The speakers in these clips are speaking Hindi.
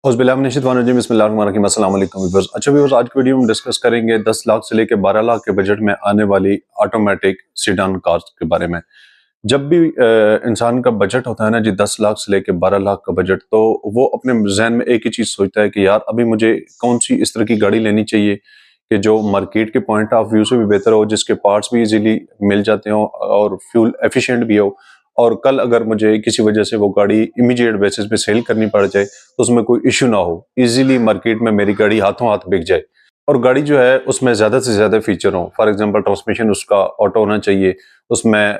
बिस्मिल्लाहिर्रहमानिर्रहीम। अस्सलाम वालेकुम व्यूअर्स। अच्छा व्यूअर्स, आज की वीडियो में डिस्कस करेंगे 10 लाख से लेकर 12 लाख के बजट में आने वाली ऑटोमेटिक सेडान कार्स के बारे में। जब भी इंसान का बजट होता है ना जी, 10 लाख से लेकर 12 लाख का बजट, तो वो अपने जहन में एक ही चीज़ सोचता है कि यार अभी मुझे कौन सी इस तरह की गाड़ी लेनी चाहिए कि जो मार्केट के पॉइंट ऑफ व्यू से भी बेहतर हो, जिसके पार्ट्स भी इजीली मिल जाते हो और फ्यूल एफिशिएंट भी हो, और कल अगर मुझे किसी वजह से वो गाड़ी इमीडिएट बेसिस पे सेल करनी पड़ जाए तो उसमें कोई इशू ना हो, इजीली मार्केट में मेरी गाड़ी हाथों हाथ बिक जाए। और गाड़ी जो है उसमें ज़्यादा से ज़्यादा फीचर हो। फॉर एग्जांपल ट्रांसमिशन उसका ऑटो होना चाहिए, उसमें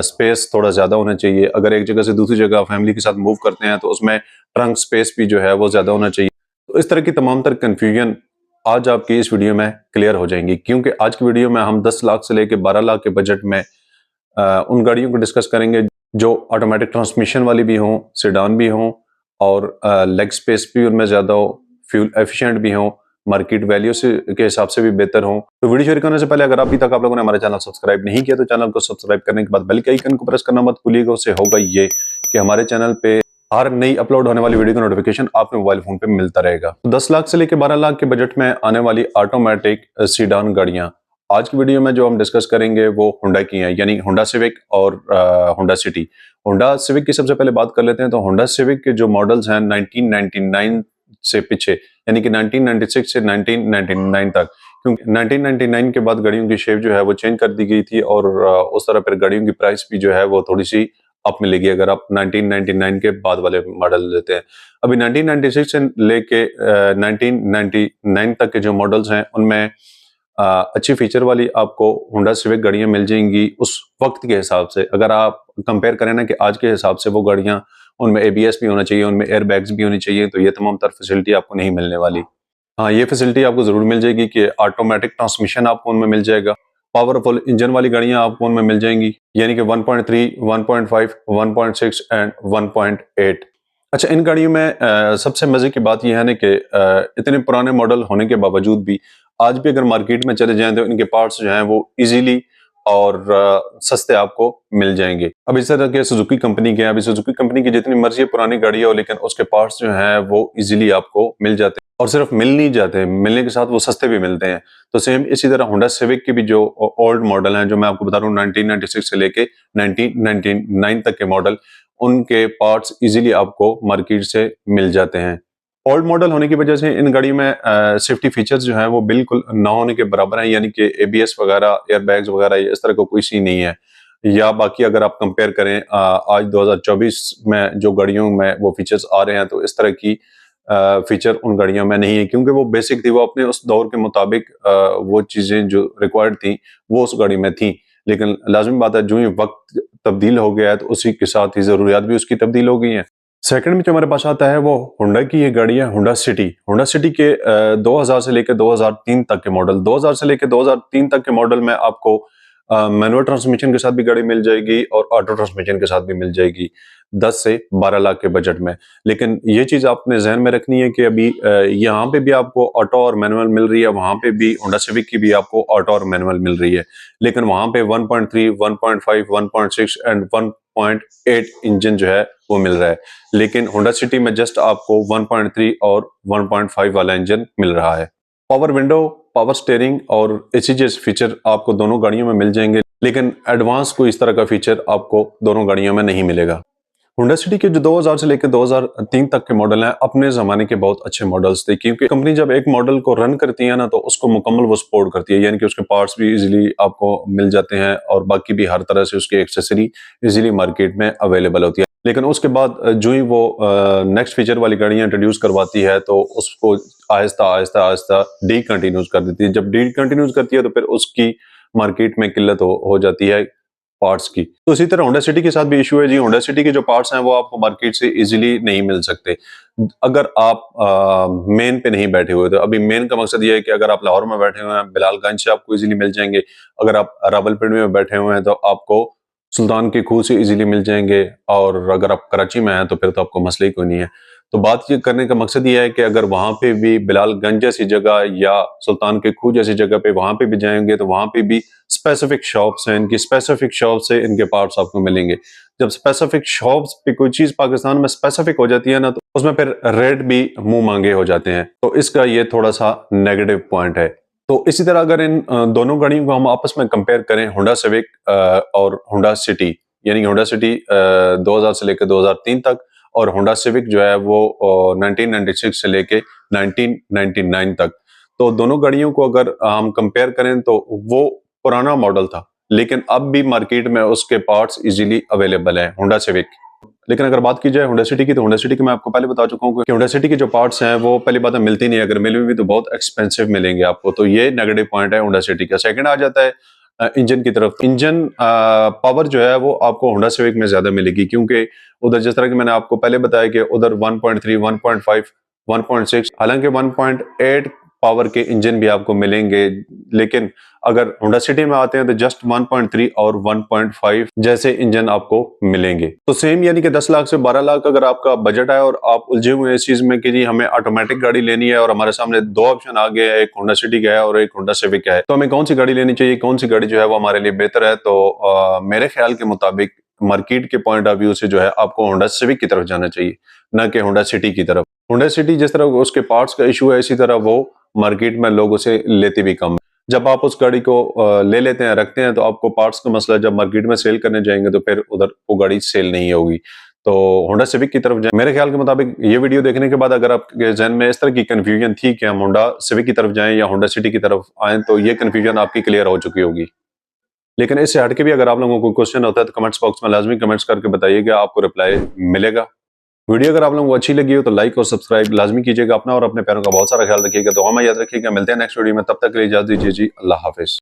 स्पेस थोड़ा ज़्यादा होना चाहिए। अगर एक जगह से दूसरी जगह फैमिली के साथ मूव करते हैं तो उसमें ट्रंक स्पेस भी जो है वो ज़्यादा होना चाहिए। तो इस तरह की तमाम तर कन्फ्यूजन आज आपकी इस वीडियो में क्लियर हो जाएंगी, क्योंकि आज की वीडियो में हम 10 लाख से लेकर 12 लाख के बजट में उन गाड़ियों को डिस्कस करेंगे जो ऑटोमेटिक ट्रांसमिशन वाली भी हों, सेडान भी हों, और लेग स्पेस भी उनमें ज़्यादा हो, फ्यूल एफिशिएंट भी हों, मार्केट वैल्यू से के हिसाब से भी बेहतर हों। तो वीडियो शेयर करने से पहले अगर अभी तक आप लोगों ने हमारा चैनल सब्सक्राइब नहीं किया तो चैनल को सब्सक्राइब करने के बाद बेल के आइकन को प्रेस करना मत भूलिएगा। उससे होगा ये कि हमारे चैनल पे हर नई अपलोड होने वाली वीडियो का नोटिफिकेशन आपके मोबाइल फोन पे मिलता रहेगा। तो 10 लाख से लेकर 12 लाख के बजट में आने वाली ऑटोमेटिक सेडान गाड़ियां आज की वीडियो में जो हम डिस्कस करेंगे वो होंडा की हैं, यानी होंडा सिविक और होंडा सिटी। होंडा सिविक की सबसे पहले बात कर लेते हैं। तो होंडा सिविक के जो मॉडल्स हैं 1999 से पीछे, यानी कि 1996 से 1999 तक, क्योंकि 1999 के बाद गाड़ियों की शेप जो है वो चेंज कर दी गई थी, और उस तरह फिर गाड़ियों की प्राइस भी जो है वो थोड़ी सी अप मिलेगी अगर आप 1999 के बाद वाले मॉडल लेते हैं। अभी 1996 से लेके 1999 तक के जो मॉडल्स हैं उनमें अच्छी फीचर वाली आपको होंडा सिविक गाड़ियां मिल जाएंगी उस वक्त के हिसाब से। अगर आप कंपेयर करें ना कि आज के हिसाब से, वो गाड़ियां उनमें एबीएस भी होना चाहिए, उनमें एयर बैग्स भी होनी चाहिए, तो ये तमाम तर फैसिलिटी आपको नहीं मिलने वाली। हाँ, ये फैसिलिटी आपको जरूर मिल जाएगी कि ऑटोमेटिक ट्रांसमिशन आपको उनमें मिल जाएगा, पावरफुल इंजन वाली गाड़ियां आपको उनमें मिल जाएंगी, यानी कि 1.3, 1.5, 1.6 एंड 1.8। अच्छा, इन गाड़ियों में सबसे मजे की बात यह है ना कि इतने पुराने मॉडल होने के बावजूद भी आज भी अगर मार्केट में चले जाएं तो इनके पार्ट्स जो हैं वो इजीली और सस्ते आपको मिल जाएंगे। अब इस तरह के सुजुकी कंपनी के, अभी सुजुकी कंपनी की जितनी मर्जी पुरानी गाड़ी हो, लेकिन उसके पार्ट्स जो हैं वो इजीली आपको मिल जाते हैं, और सिर्फ मिल नहीं जाते, मिलने के साथ वो सस्ते भी मिलते हैं। तो सेम इसी तरह होंडा सिविक की भी जो ओल्ड मॉडल हैं, जो मैं आपको बता रहा हूँ 1996 से लेके 1999 तक के मॉडल, उनके पार्ट्स इजीली आपको मार्केट से मिल जाते हैं। ओल्ड मॉडल होने की वजह से इन गाड़ियों में सेफ्टी फीचर्स जो हैं वो बिल्कुल ना होने के बराबर हैं, यानी कि एबीएस वगैरह, एयर बैग्स वगैरह इस तरह का कोई सीन नहीं है। या बाकी अगर आप कंपेयर करें आज 2024 में जो गाड़ियों में वो फीचर्स आ रहे हैं, तो इस तरह की फीचर उन गाड़ियों में नहीं है, क्योंकि वो बेसिक थी, वो अपने उस दौर के मुताबिक वो चीज़ें जो रिक्वायर्ड थी वो उस गाड़ी में थी। लेकिन लाजमी बात है, जो ही वक्त तब्दील हो गया है तो उसी के साथ ही ज़रूरियात भी उसकी तब्दील हो गई हैं। सेकंड में जो हमारे पास आता है वो होंडा की ये गाड़ी है, होंडा सिटी। होंडा सिटी के 2000 से लेकर 2003 तक के मॉडल, 2000 से लेकर 2003 तक के मॉडल में आपको मैनुअल ट्रांसमिशन के साथ भी गाड़ी मिल जाएगी और ऑटो ट्रांसमिशन के साथ भी मिल जाएगी 10 से 12 लाख के बजट में। लेकिन ये चीज़ आपने जहन में रखनी है कि अभी यहाँ पे भी आपको ऑटो और मैनुअल मिल रही है, वहाँ पे भी होंडा सिविक की भी आपको ऑटो और मैनुअल मिल रही है, लेकिन वहाँ पे 1.3, 1.5, 1.6 एंड 1.8 इंजन जो है वो मिल रहा है। लेकिन होंडा सिटी में जस्ट आपको 1.3 और 1.5 वाला इंजन मिल रहा है। पावर विंडो, पावर स्टीयरिंग और एसी जैसे फीचर आपको दोनों गाड़ियों में मिल जाएंगे, लेकिन एडवांस कोई इस तरह का फीचर आपको दोनों गाड़ियों में नहीं मिलेगा। होंडा सिटी के जो 2000 से लेकर 2003 तक के मॉडल हैं, अपने जमाने के बहुत अच्छे मॉडल्स थे, क्योंकि कंपनी जब एक मॉडल को रन करती है ना तो उसको मुकम्मल वो सपोर्ट करती है, यानी कि उसके पार्ट्स भी इजीली आपको मिल जाते हैं और बाकी भी हर तरह से उसकी एक्सेसरी इजीली मार्केट में अवेलेबल होती है। लेकिन उसके बाद जो ही वो नेक्स्ट फीचर वाली गाड़ियां इंट्रोड्यूस करवाती है तो उसको आहिस्ता आहिस्ता आहिस्ता डी कंटिन्यूज कर देती है। जब डी कंटिन्यूज करती है तो फिर उसकी मार्केट में किल्लत हो जाती है पार्ट्स की। तो इसी तरह होंडा सिटी के साथ भी इशू है जी। होंडा सिटी के जो पार्ट्स हैं वो आपको मार्केट से इजीली नहीं मिल सकते अगर आप मेन पे नहीं बैठे हुए। तो अभी मेन का मकसद ये है कि अगर आप लाहौर में बैठे हुए हैं, बिलालगंज से आपको इजीली मिल जाएंगे। अगर आप रावलपिंडी में बैठे हुए हैं तो आपको सुल्तान के खूह से इजीली मिल जाएंगे, और अगर आप कराची में हैं तो फिर तो आपको मसला ही कोई नहीं है। तो बात ये करने का मकसद ये है कि अगर वहां पे भी बिलालगंज जैसी जगह या सुल्तान के खूह जैसी जगह पे वहां पे भी जाएंगे तो वहां पे भी स्पेसिफिक शॉप्स हैं, इनकी स्पेसिफिक शॉप से इनके पार्ट्स आपको मिलेंगे। जब स्पेसिफिक शॉप्स पे कोई चीज पाकिस्तान में स्पेसिफिक हो जाती है ना तो उसमें फिर रेट भी मुंह मांगे हो जाते हैं। तो इसका ये थोड़ा सा नेगेटिव पॉइंट है। तो इसी तरह अगर इन दोनों गाड़ियों को हम आपस में कंपेयर करें, होंडा सिविक और होंडा सिटी, यानी होंडा सिटी 2000 से लेकर 2003 तक, और होंडा सिविक जो है वो 1996 से लेके 1999 तक। तो दोनों गाड़ियों को अगर हम कंपेयर करें तो वो पुराना मॉडल था, लेकिन अब भी मार्केट में उसके पार्ट्स इजीली अवेलेबल हैं होंडा सिविक। लेकिन अगर बात की जाए होंडा सिटी की, तो होंडा सिटी की मैं आपको पहले बता चुका हूँ कि होंडा सिटी के जो पार्ट्स हैं वो पहली बात है मिलती नहीं है, अगर मिले भी तो बहुत एक्सपेंसिव मिलेंगे आपको। तो ये नेगेटिव पॉइंट है होंडा सिटी का। सेकंड आ जाता है इंजन की तरफ। इंजन पावर जो है वो आपको होंडा सिविक में ज्यादा मिलेगी, क्योंकि उधर जिस तरह की मैंने आपको पहले बताया कि उधर 1.3, 1.5, 1.6, हालांकि 1.8 पावर के इंजन भी आपको मिलेंगे, लेकिन अगर होंडा सिटी में आते हैं तो जस्ट 1.3 और 1.5 जैसे इंजन आपको मिलेंगे। तो सेम यानी कि 10 लाख से 12 लाख अगर आपका बजट है और आप उलझे हुए हैं इस चीज में कि जी हमें ऑटोमेटिक गाड़ी लेनी है और हमारे सामने दो ऑप्शन आ गए हैं, एक होंडा सिटी का है और एक होंडा सिविक का है, तो हमें कौन सी गाड़ी लेनी चाहिए, कौन सी गाड़ी जो है वो हमारे लिए बेहतर है? तो मेरे ख्याल के मुताबिक मार्केट के पॉइंट ऑफ व्यू से जो है आपको होंडा सिविक की तरफ जाना चाहिए, ना कि होंडा सिटी की तरफ। होंडा सिटी जिस तरह उसके पार्ट्स का इशू है, इसी तरह वो मार्केट में लोग उसे लेते भी कम। जब आप उस गाड़ी को ले लेते हैं, रखते हैं, तो आपको पार्ट्स का मसला जब मार्केट में सेल करने जाएंगे तो फिर उधर वो गाड़ी सेल नहीं होगी। तो होंडा सिविक की तरफ जाए। मेरे ख्याल के मुताबिक ये वीडियो देखने के बाद अगर आपके जहन में इस तरह की कंफ्यूजन थी कि हम होंडा सिविक की तरफ जाएं या होंडा सिटी की तरफ आएं, तो ये कंफ्यूजन आपकी क्लियर हो चुकी होगी। लेकिन इससे हटके भी अगर आप लोगों को क्वेश्चन होता है तो कमेंट्स बॉक्स में लाजमी कमेंट्स करके बताइएगा, आपको रिप्लाई मिलेगा। वीडियो अगर आप लोगों को अच्छी लगी हो तो लाइक और सब्सक्राइब लाजमी कीजिएगा। अपना और अपने पैरों का बहुत सारा ख्याल रखिएगा। तो हमें याद रखिएगा, मिलते हैं नेक्स्ट वीडियो में। तब तक के लिए इजाजत दीजिए जी, अल्लाह हाफिज।